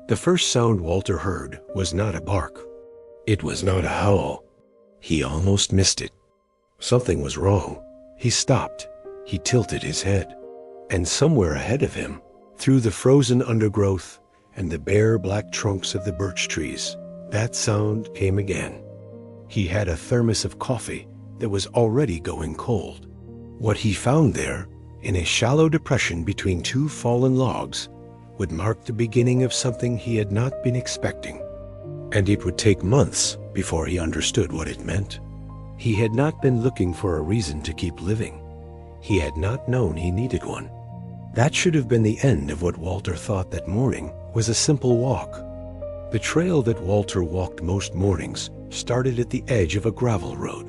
The first sound Walter heard was not a bark. It was not a howl. He almost missed it. Something was wrong. He stopped. He tilted his head. And somewhere ahead of him, through the frozen undergrowth and the bare black trunks of the birch trees, that sound came again. He had a thermos of coffee that was already going cold. What he found there, in a shallow depression between two fallen logs, would mark the beginning of something he had not been expecting. And it would take months before he understood what it meant. He had not been looking for a reason to keep living. He had not known he needed one. That should have been the end of what Walter thought that morning was a simple walk. The trail that Walter walked most mornings started at the edge of a gravel road,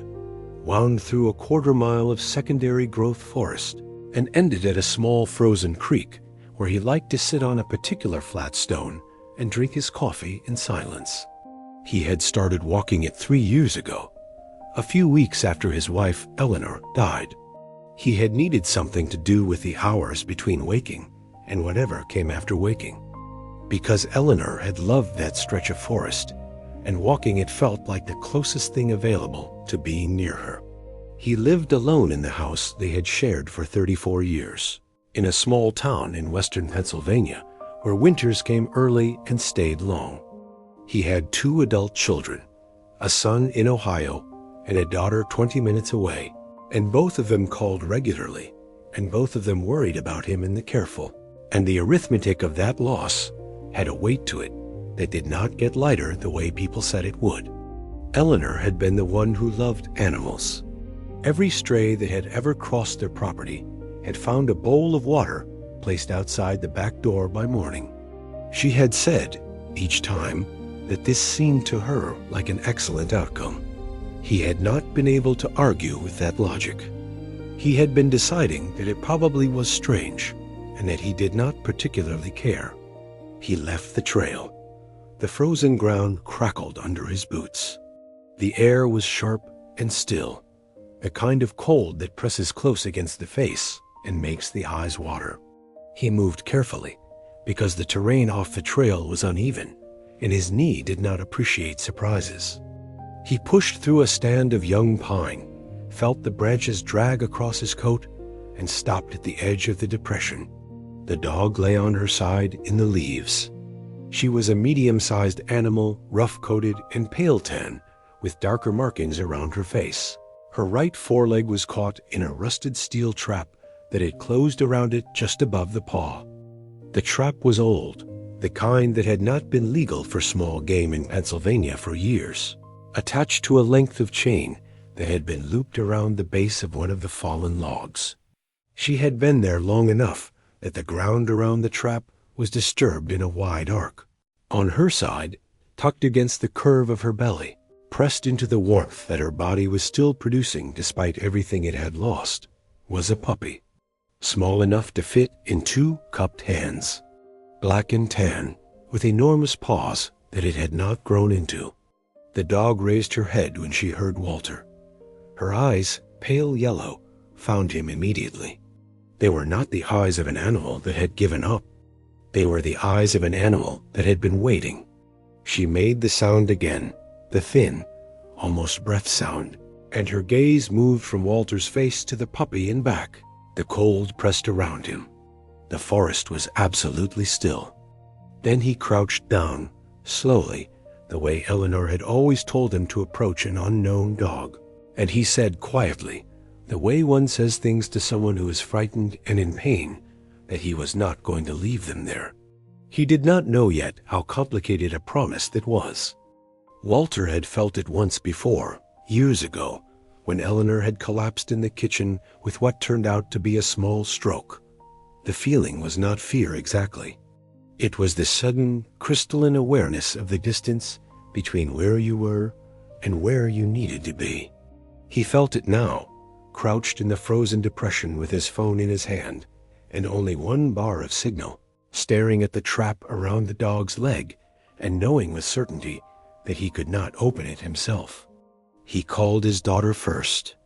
wound through a quarter-mile of secondary growth forest, and ended at a small frozen creek where he liked to sit on a particular flat stone and drink his coffee in silence. He had started walking it 3 years ago, a few weeks after his wife, Eleanor, died. He had needed something to do with the hours between waking and whatever came after waking, because Eleanor had loved that stretch of forest, and walking it felt like the closest thing available to being near her. He lived alone in the house they had shared for 34 years, in a small town in western Pennsylvania, where winters came early and stayed long. He had 2 adult children, a son in Ohio and a daughter 20 minutes away, and both of them called regularly, and both of them worried about him in the careful, and the arithmetic of that loss had a weight to it that did not get lighter the way people said it would. Eleanor had been the one who loved animals. Every stray that had ever crossed their property had found a bowl of water placed outside the back door by morning. She had said, each time, that this seemed to her like an excellent outcome. He had not been able to argue with that logic. He had been deciding that it probably was strange, and that he did not particularly care. He left the trail. The frozen ground crackled under his boots. The air was sharp and still, a kind of cold that presses close against the face and makes the eyes water. He moved carefully, because the terrain off the trail was uneven, and his knee did not appreciate surprises. He pushed through a stand of young pine, felt the branches drag across his coat, and stopped at the edge of the depression. The dog lay on her side in the leaves. She was a medium-sized animal, rough-coated and pale tan, with darker markings around her face. Her right foreleg was caught in a rusted steel trap that had closed around it just above the paw. The trap was old, the kind that had not been legal for small game in Pennsylvania for years, attached to a length of chain that had been looped around the base of one of the fallen logs. She had been there long enough that the ground around the trap was disturbed in a wide arc. On her side, tucked against the curve of her belly, pressed into the warmth that her body was still producing despite everything it had lost, was a puppy, small enough to fit in 2 cupped hands, black and tan, with enormous paws that it had not grown into. The dog raised her head when she heard Walter. Her eyes, pale yellow, found him immediately. They were not the eyes of an animal that had given up. They were the eyes of an animal that had been waiting. She made the sound again, the thin, almost breath sound, and her gaze moved from Walter's face to the puppy and back. The cold pressed around him. The forest was absolutely still. Then he crouched down, slowly, the way Eleanor had always told him to approach an unknown dog, and he said quietly, the way one says things to someone who is frightened and in pain, that he was not going to leave them there. He did not know yet how complicated a promise that was. Walter had felt it once before, years ago, when Eleanor had collapsed in the kitchen with what turned out to be a small stroke. The feeling was not fear exactly. It was the sudden, crystalline awareness of the distance between where you were and where you needed to be. He felt it now, crouched in the frozen depression with his phone in his hand, and only 1 bar of signal, staring at the trap around the dog's leg, and knowing with certainty that he could not open it himself. He called his daughter first.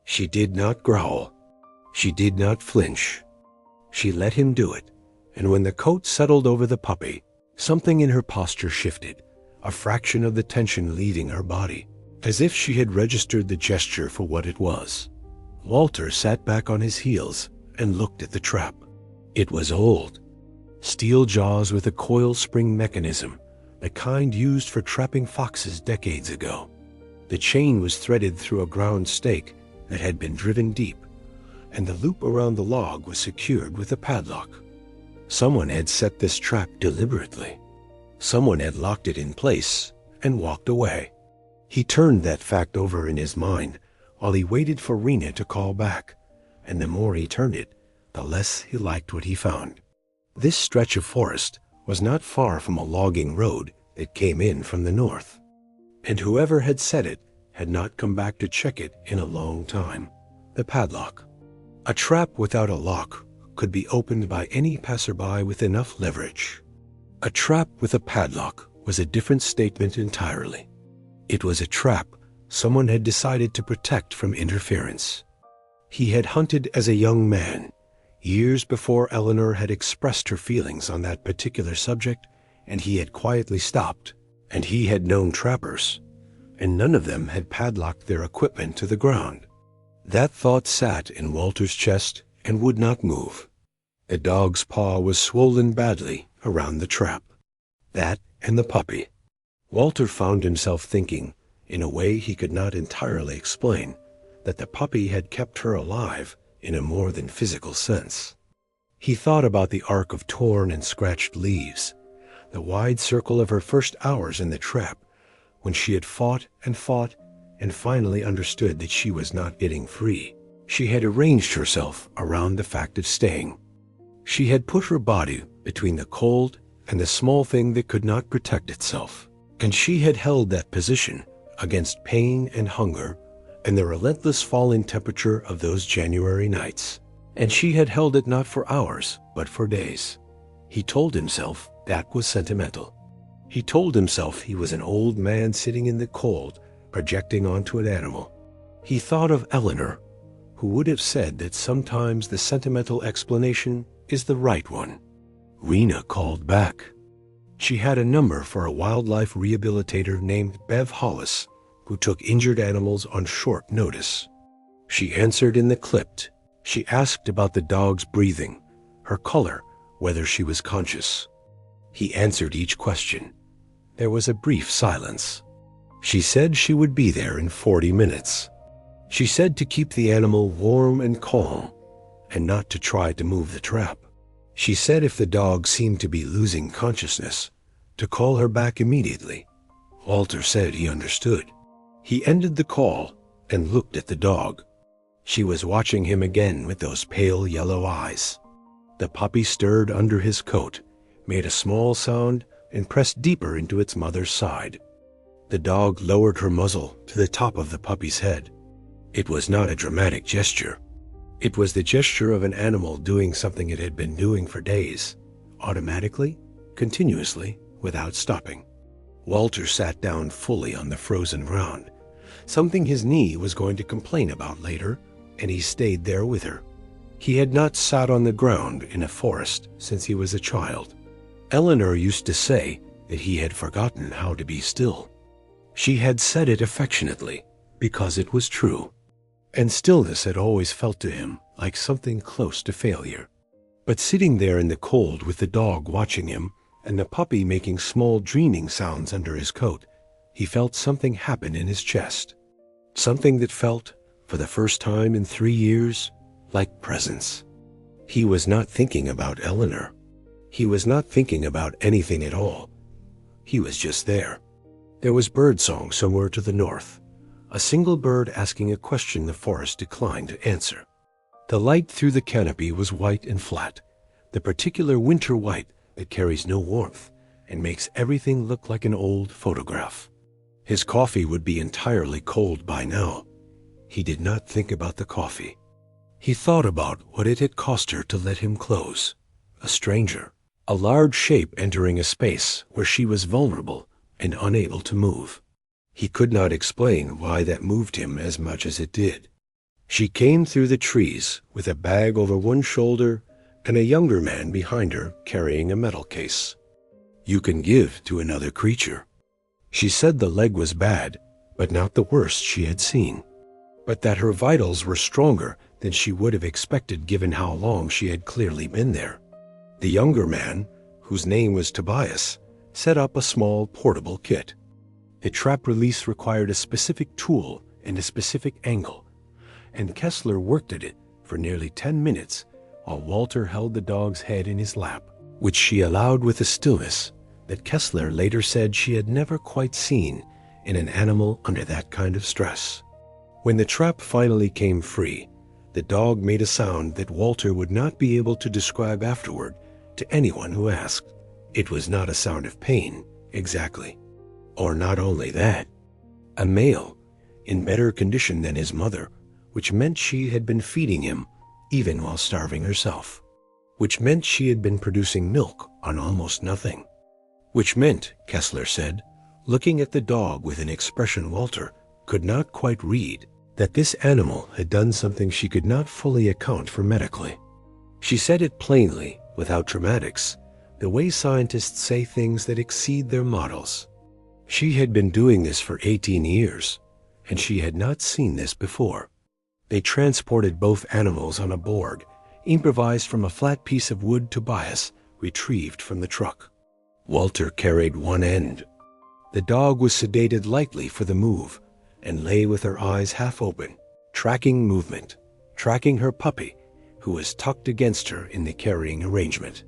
She did not growl. She did not flinch. She let him do it, and when the coat settled over the puppy, Something in her posture shifted, a fraction of the tension leaving her body, as if she had registered the gesture for what it was. Walter sat back on his heels and looked at the trap. It was old. Steel jaws with a coil spring mechanism, the kind used for trapping foxes decades ago. The chain was threaded through a ground stake that had been driven deep, and the loop around the log was secured with a padlock. Someone had set this trap deliberately. Someone had locked it in place and walked away. He turned that fact over in his mind while he waited for Rena to call back, and the more he turned it, the less he liked what he found. This stretch of forest was not far from a logging road that came in from the north, and whoever had set it had not come back to check it in a long time. The padlock. A trap without a lock could be opened by any passerby with enough leverage. A trap with a padlock was a different statement entirely. It was a trap someone had decided to protect from interference. He had hunted as a young man, years before Eleanor had expressed her feelings on that particular subject, and he had quietly stopped. And he had known trappers, and none of them had padlocked their equipment to the ground. That thought sat in Walter's chest and would not move. The dog's paw was swollen badly around the trap. That and the puppy. Walter found himself thinking, in a way he could not entirely explain, that the puppy had kept her alive in a more than physical sense. He thought about the arc of torn and scratched leaves, the wide circle of her first hours in the trap, when she had fought and finally understood that she was not getting free. She had arranged herself around the fact of staying. She had put her body between the cold and the small thing that could not protect itself, and she had held that position against pain and hunger and the relentless fall in temperature of those January nights. And she had held it not for hours, but for days. He told himself that was sentimental. He told himself he was an old man sitting in the cold, projecting onto an animal. He thought of Eleanor, who would have said that sometimes the sentimental explanation is the right one. Rena called back. She had a number for a wildlife rehabilitator named Bev Hollis, who took injured animals on short notice. She answered in the clipped. She asked about the dog's breathing, her color, whether she was conscious. He answered each question. There was a brief silence. She said she would be there in 40 minutes. She said to keep the animal warm and calm, and not to try to move the trap. She said if the dog seemed to be losing consciousness, to call her back immediately. Walter said he understood. He ended the call and looked at the dog. She was watching him again with those pale yellow eyes. The puppy stirred under his coat, made a small sound, and pressed deeper into its mother's side. The dog lowered her muzzle to the top of the puppy's head. It was not a dramatic gesture. It was the gesture of an animal doing something it had been doing for days, automatically, continuously, without stopping. Walter sat down fully on the frozen ground, something his knee was going to complain about later, and he stayed there with her. He had not sat on the ground in a forest since he was a child. Eleanor used to say that he had forgotten how to be still. She had said it affectionately, because it was true, and stillness had always felt to him like something close to failure. But sitting there in the cold with the dog watching him, and the puppy making small dreaming sounds under his coat, he felt something happen in his chest. Something that felt, for the first time in 3 years, like presence. He was not thinking about Eleanor. He was not thinking about anything at all. He was just there. There was birdsong somewhere to the north, a single bird asking a question the forest declined to answer. The light through the canopy was white and flat, the particular winter white that carries no warmth and makes everything look like an old photograph. His coffee would be entirely cold by now. He did not think about the coffee. He thought about what it had cost her to let him close. A stranger, a large shape entering a space where she was vulnerable and unable to move. He could not explain why that moved him as much as it did. She came through the trees with a bag over one shoulder and a younger man behind her carrying a metal case. you can give to another creature. She said the leg was bad, but not the worst she had seen, but that her vitals were stronger than she would have expected given how long she had clearly been there. The younger man, whose name was Tobias, set up a small portable kit. The trap release required a specific tool and a specific angle, and Kessler worked at it for nearly 10 minutes while Walter held the dog's head in his lap, which she allowed with a stillness that Kessler later said she had never quite seen in an animal under that kind of stress. When the trap finally came free, the dog made a sound that Walter would not be able to describe afterward to anyone who asked. It was not a sound of pain, exactly. Or not only that, a male, in better condition than his mother, which meant she had been feeding him even while starving herself, which meant she had been producing milk on almost nothing, which meant, Kessler said, looking at the dog with an expression Walter could not quite read, that this animal had done something she could not fully account for medically. She said it plainly, without dramatics, the way scientists say things that exceed their models. She had been doing this for 18 years, and she had not seen this before. They transported both animals on a board, improvised from a flat piece of wood Tobias retrieved from the truck. Walter carried one end. The dog was sedated lightly for the move and lay with her eyes half open, tracking movement, tracking her puppy, who was tucked against her in the carrying arrangement.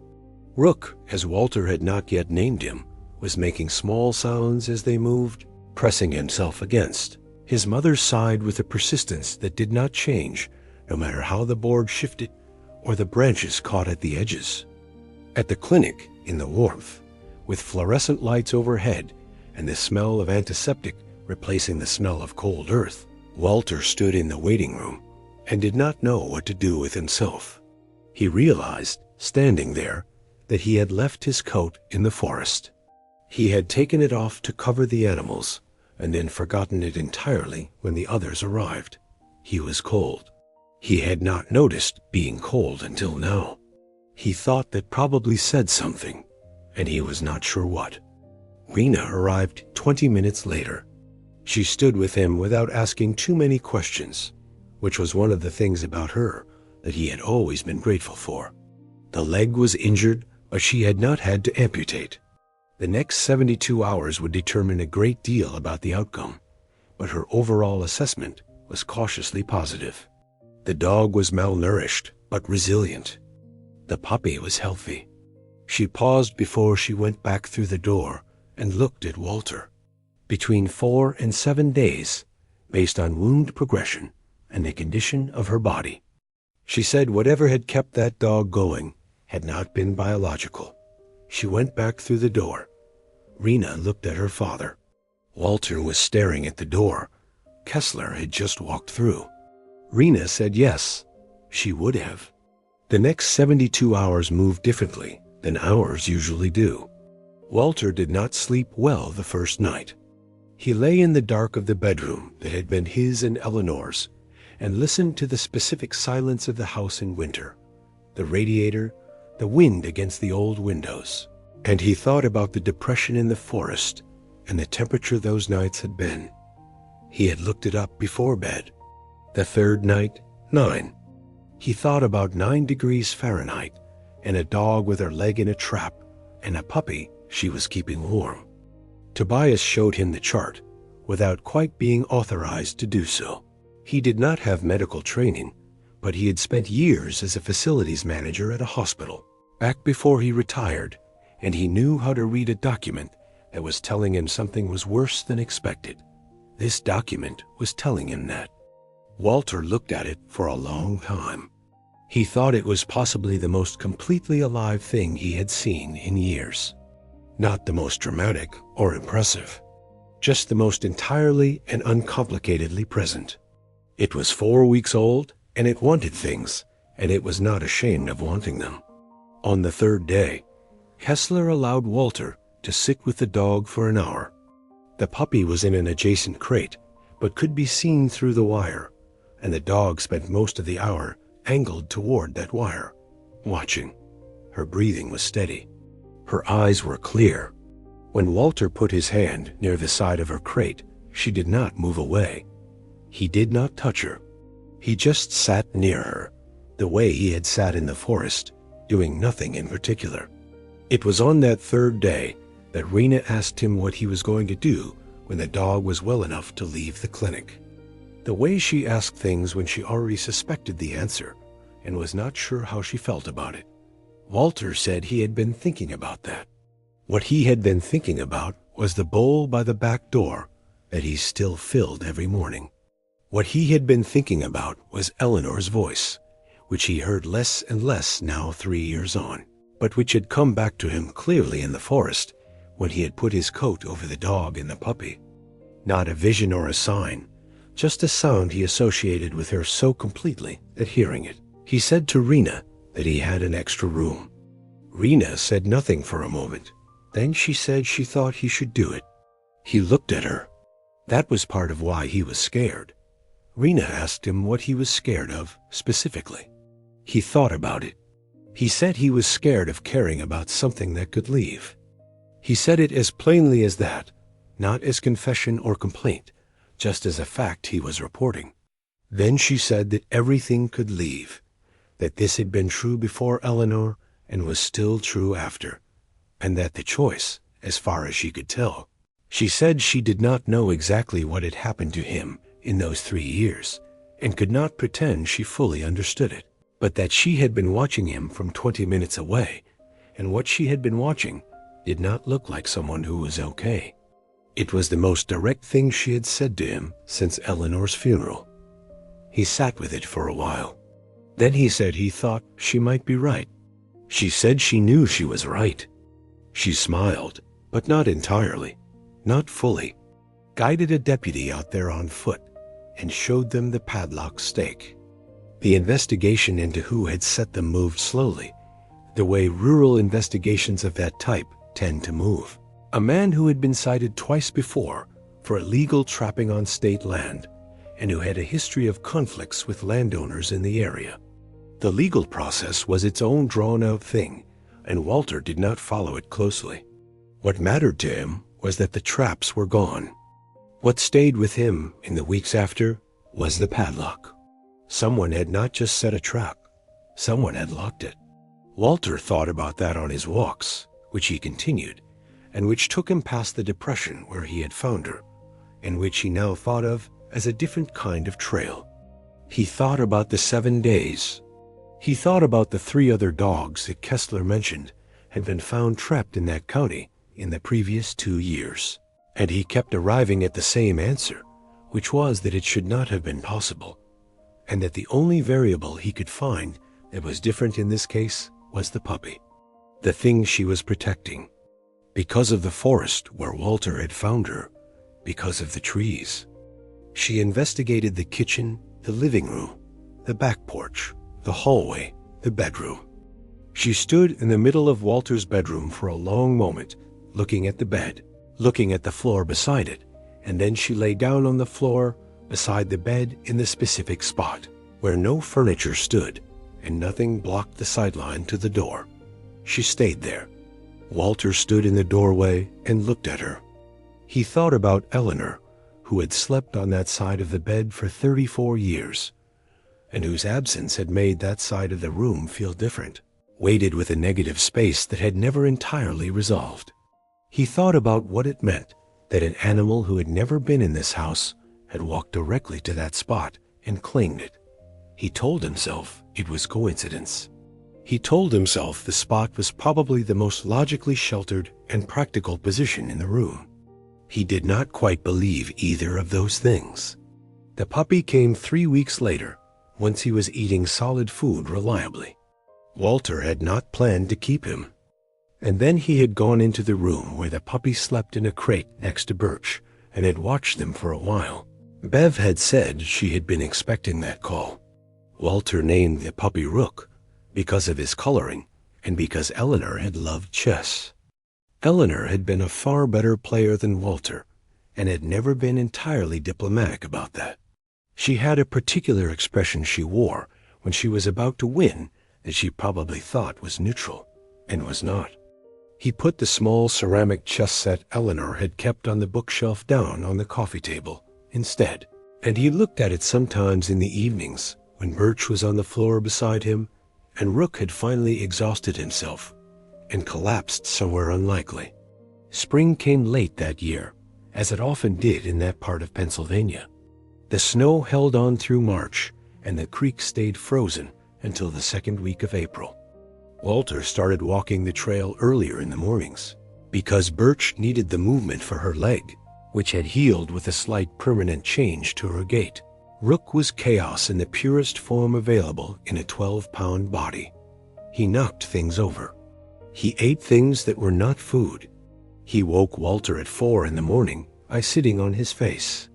Rook, as Walter had not yet named him, was making small sounds as they moved, pressing himself against. His mother's side with a persistence that did not change, no matter how the board shifted or the branches caught at the edges. At the clinic, in the warmth, with fluorescent lights overhead and the smell of antiseptic replacing the smell of cold earth, Walter stood in the waiting room and did not know what to do with himself. He realized, standing there, that he had left his coat in the forest. He had taken it off to cover the animals and then forgotten it entirely when the others arrived. He was cold. He had not noticed being cold until now. He thought that probably said something, and he was not sure what. Rena arrived 20 minutes later. She stood with him without asking too many questions, which was one of the things about her that he had always been grateful for. The leg was injured, but she had not had to amputate. The next 72 hours would determine a great deal about the outcome, but her overall assessment was cautiously positive. The dog was malnourished, but resilient. The puppy was healthy. She paused before she went back through the door and looked at Walter. Between 4 and 7 days, based on wound progression and the condition of her body. She said whatever had kept that dog going had not been biological. She went back through the door. Rena looked at her father. Walter was staring at the door. Kessler had just walked through. Rena said yes, she would have. The next 72 hours moved differently than ours usually do. Walter did not sleep well the first night. He lay in the dark of the bedroom that had been his and Eleanor's and listened to the specific silence of the house in winter, the radiator, the wind against the old windows. And he thought about the depression in the forest and the temperature those nights had been. He had looked it up before bed. The third night, 9. He thought about 9 degrees Fahrenheit and a dog with her leg in a trap and a puppy she was keeping warm. Tobias showed him the chart without quite being authorized to do so. He did not have medical training, but he had spent years as a facilities manager at a hospital, back before he retired, and he knew how to read a document that was telling him something was worse than expected. This document was telling him that. Walter looked at it for a long time. He thought it was possibly the most completely alive thing he had seen in years. Not the most dramatic or impressive, just the most entirely and uncomplicatedly present. It was 4 weeks old, and it wanted things, and it was not ashamed of wanting them. On the third day, Kessler allowed Walter to sit with the dog for an hour. The puppy was in an adjacent crate, but could be seen through the wire, and the dog spent most of the hour angled toward that wire, watching. Her breathing was steady. Her eyes were clear. When Walter put his hand near the side of her crate, she did not move away. He did not touch her. He just sat near her, the way he had sat in the forest, doing nothing in particular. It was on that third day that Rena asked him what he was going to do when the dog was well enough to leave the clinic. The way she asked things when she already suspected the answer and was not sure how she felt about it. Walter said he had been thinking about that. What he had been thinking about was the bowl by the back door that he still filled every morning. What he had been thinking about was Eleanor's voice, which he heard less and less now 3 years on, but which had come back to him clearly in the forest when he had put his coat over the dog and the puppy. Not a vision or a sign, just a sound he associated with her so completely that hearing it, he said to Rena that he had an extra room. Rena said nothing for a moment. Then she said she thought he should do it. He looked at her. That was part of why he was scared. Rena asked him what he was scared of specifically. He thought about it. He said he was scared of caring about something that could leave. He said it as plainly as that, not as confession or complaint, just as a fact he was reporting. Then she said that everything could leave, that this had been true before Eleanor and was still true after, and that the choice, as far as she could tell. She said she did not know exactly what had happened to him in those 3 years, and could not pretend she fully understood it, but that she had been watching him from 20 minutes away, and what she had been watching did not look like someone who was okay. It was the most direct thing she had said to him since Eleanor's funeral. He sat with it for a while. Then he said he thought she might be right. She said she knew she was right. She smiled, but not entirely, not fully, guided a deputy out there on foot, and showed them the padlock stake. The investigation into who had set them moved slowly, the way rural investigations of that type tend to move. A man who had been cited twice before for illegal trapping on state land, and who had a history of conflicts with landowners in the area. The legal process was its own drawn-out thing, and Walter did not follow it closely. What mattered to him was that the traps were gone. What stayed with him in the weeks after was the padlock. Someone had not just set a trap, someone had locked it. Walter thought about that on his walks, which he continued, and which took him past the depression where he had found her, and which he now thought of as a different kind of trail. He thought about the 7 days. He thought about the 3 other dogs that Kessler mentioned had been found trapped in that county in the previous 2 years. And he kept arriving at the same answer, which was that it should not have been possible, and that the only variable he could find that was different in this case was the puppy, the thing she was protecting. Because of the forest where Walter had found her, because of the trees. She investigated the kitchen, the living room, the back porch, the hallway, the bedroom. She stood in the middle of Walter's bedroom for a long moment, looking at the bed, looking at the floor beside it, and then she lay down on the floor beside the bed in the specific spot, where no furniture stood and nothing blocked the sideline to the door. She stayed there. Walter stood in the doorway and looked at her. He thought about Eleanor, who had slept on that side of the bed for 34 years, and whose absence had made that side of the room feel different, weighted with a negative space that had never entirely resolved. He thought about what it meant that an animal who had never been in this house had walked directly to that spot and claimed it. He told himself it was coincidence. He told himself the spot was probably the most logically sheltered and practical position in the room. He did not quite believe either of those things. The puppy came 3 weeks later, once he was eating solid food reliably. Walter had not planned to keep him. And then he had gone into the room where the puppy slept in a crate next to Birch and had watched them for a while. Bev had said she had been expecting that call. Walter named the puppy Rook because of his coloring and because Eleanor had loved chess. Eleanor had been a far better player than Walter and had never been entirely diplomatic about that. She had a particular expression she wore when she was about to win that she probably thought was neutral and was not. He put the small ceramic chess set Eleanor had kept on the bookshelf down on the coffee table instead, and he looked at it sometimes in the evenings when Birch was on the floor beside him and Rook had finally exhausted himself and collapsed somewhere unlikely. Spring came late that year, as it often did in that part of Pennsylvania. The snow held on through March, and the creek stayed frozen until the second week of April. Walter started walking the trail earlier in the mornings, because Birch needed the movement for her leg, which had healed with a slight permanent change to her gait. Rook was chaos in the purest form available in a 12-pound body. He knocked things over. He ate things that were not food. He woke Walter at 4 in the morning by sitting on his face.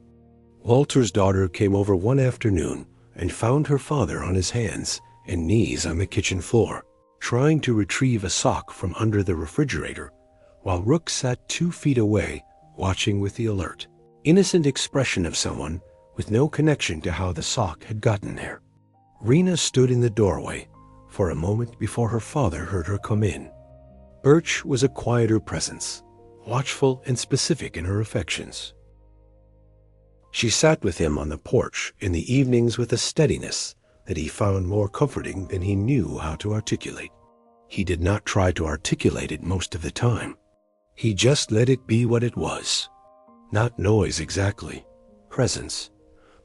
Walter's daughter came over one afternoon and found her father on his hands and knees on the kitchen floor, trying to retrieve a sock from under the refrigerator, while Rook sat 2 feet away, watching with the alert, innocent expression of someone with no connection to how the sock had gotten there. Rena stood in the doorway for a moment before her father heard her come in. Birch was a quieter presence, watchful and specific in her affections. She sat with him on the porch in the evenings with a steadiness that he found more comforting than he knew how to articulate. He did not try to articulate it most of the time. He just let it be what it was. Not noise exactly, presence,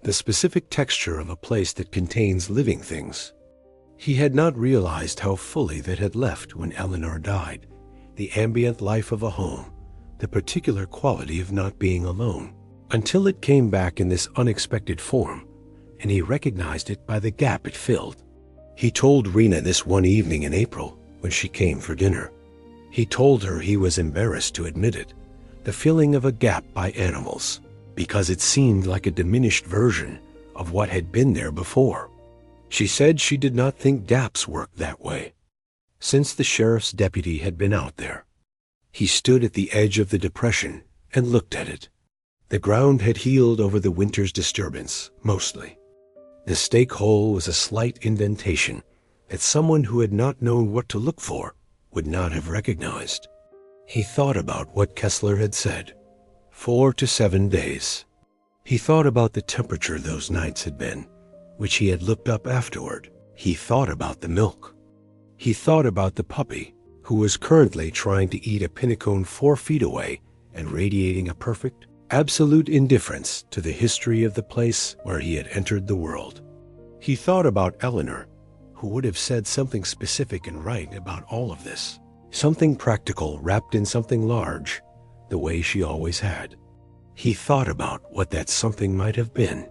the specific texture of a place that contains living things. He had not realized how fully that had left when Eleanor died, the ambient life of a home, the particular quality of not being alone, until it came back in this unexpected form, and he recognized it by the gap it filled. He told Rena this one evening in April when she came for dinner. He told her he was embarrassed to admit it, the filling of a gap by animals, because it seemed like a diminished version of what had been there before. She said she did not think gaps worked that way. Since the sheriff's deputy had been out there, he stood at the edge of the depression and looked at it. The ground had healed over the winter's disturbance, mostly. The stake hole was a slight indentation that someone who had not known what to look for would not have recognized. He thought about what Kessler had said, 4 to 7 days. He thought about the temperature those nights had been, which he had looked up afterward. He thought about the milk. He thought about the puppy, who was currently trying to eat a pinnacone 4 feet away and radiating a perfect, absolute indifference to the history of the place where he had entered the world. He thought about Eleanor, who would have said something specific and right about all of this, something practical wrapped in something large, the way she always had. He thought about what that something might have been.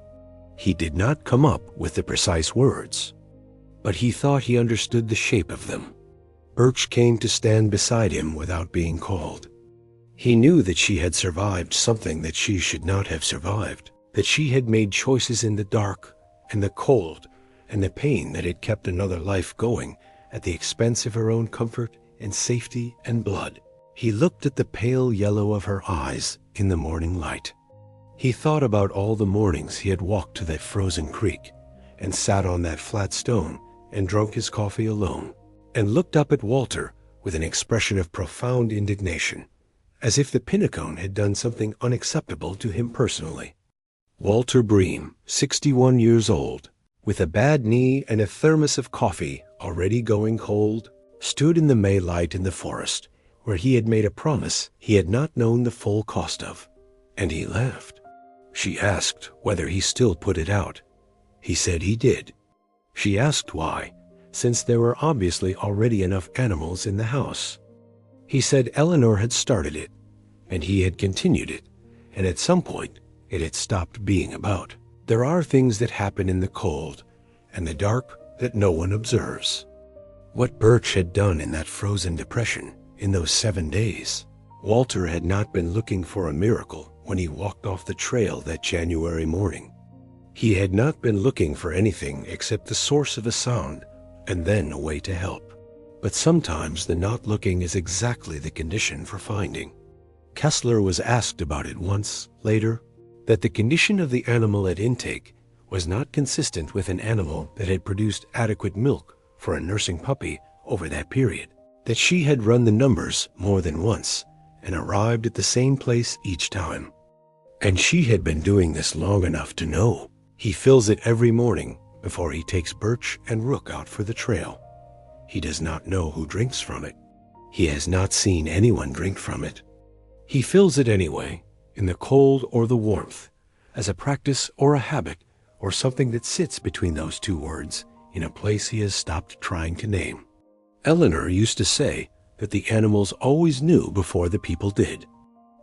He did not come up with the precise words, but he thought he understood the shape of them. Birch came to stand beside him without being called. He knew that she had survived something that she should not have survived, that she had made choices in the dark and the cold and the pain that had kept another life going at the expense of her own comfort and safety and blood. He looked at the pale yellow of her eyes in the morning light. He thought about all the mornings he had walked to that frozen creek and sat on that flat stone and drunk his coffee alone, and looked up at Walter with an expression of profound indignation, as if the pinnacone had done something unacceptable to him personally. Walter Bream, 61 years old, with a bad knee and a thermos of coffee already going cold, stood in the May light in the forest, where he had made a promise he had not known the full cost of, and he laughed. She asked whether he still put it out. He said he did. She asked why, since there were obviously already enough animals in the house. He said Eleanor had started it, and he had continued it, and at some point it had stopped being about. There are things that happen in the cold and the dark that no one observes. What Birch had done in that frozen depression in those 7 days. Walter had not been looking for a miracle when he walked off the trail that January morning. He had not been looking for anything except the source of a sound and then a way to help. But sometimes the not looking is exactly the condition for finding. Kessler was asked about it once, later, that the condition of the animal at intake was not consistent with an animal that had produced adequate milk for a nursing puppy over that period. that she had run the numbers more than once and arrived at the same place each time. And she had been doing this long enough to know. He fills it every morning before he takes Birch and Rook out for the trail. He does not know who drinks from it. He has not seen anyone drink from it. He fills it anyway, in the cold or the warmth, as a practice or a habit or something that sits between those two words in a place he has stopped trying to name. Eleanor used to say that the animals always knew before the people did.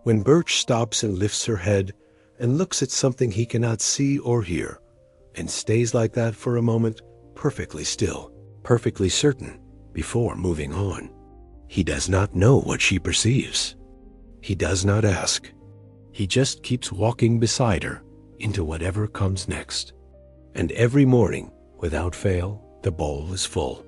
When Birch stops and lifts her head and looks at something he cannot see or hear, and stays like that for a moment, perfectly still, perfectly certain, before moving on, he does not know what she perceives. He does not ask. He just keeps walking beside her into whatever comes next. And every morning, without fail, the bowl is full.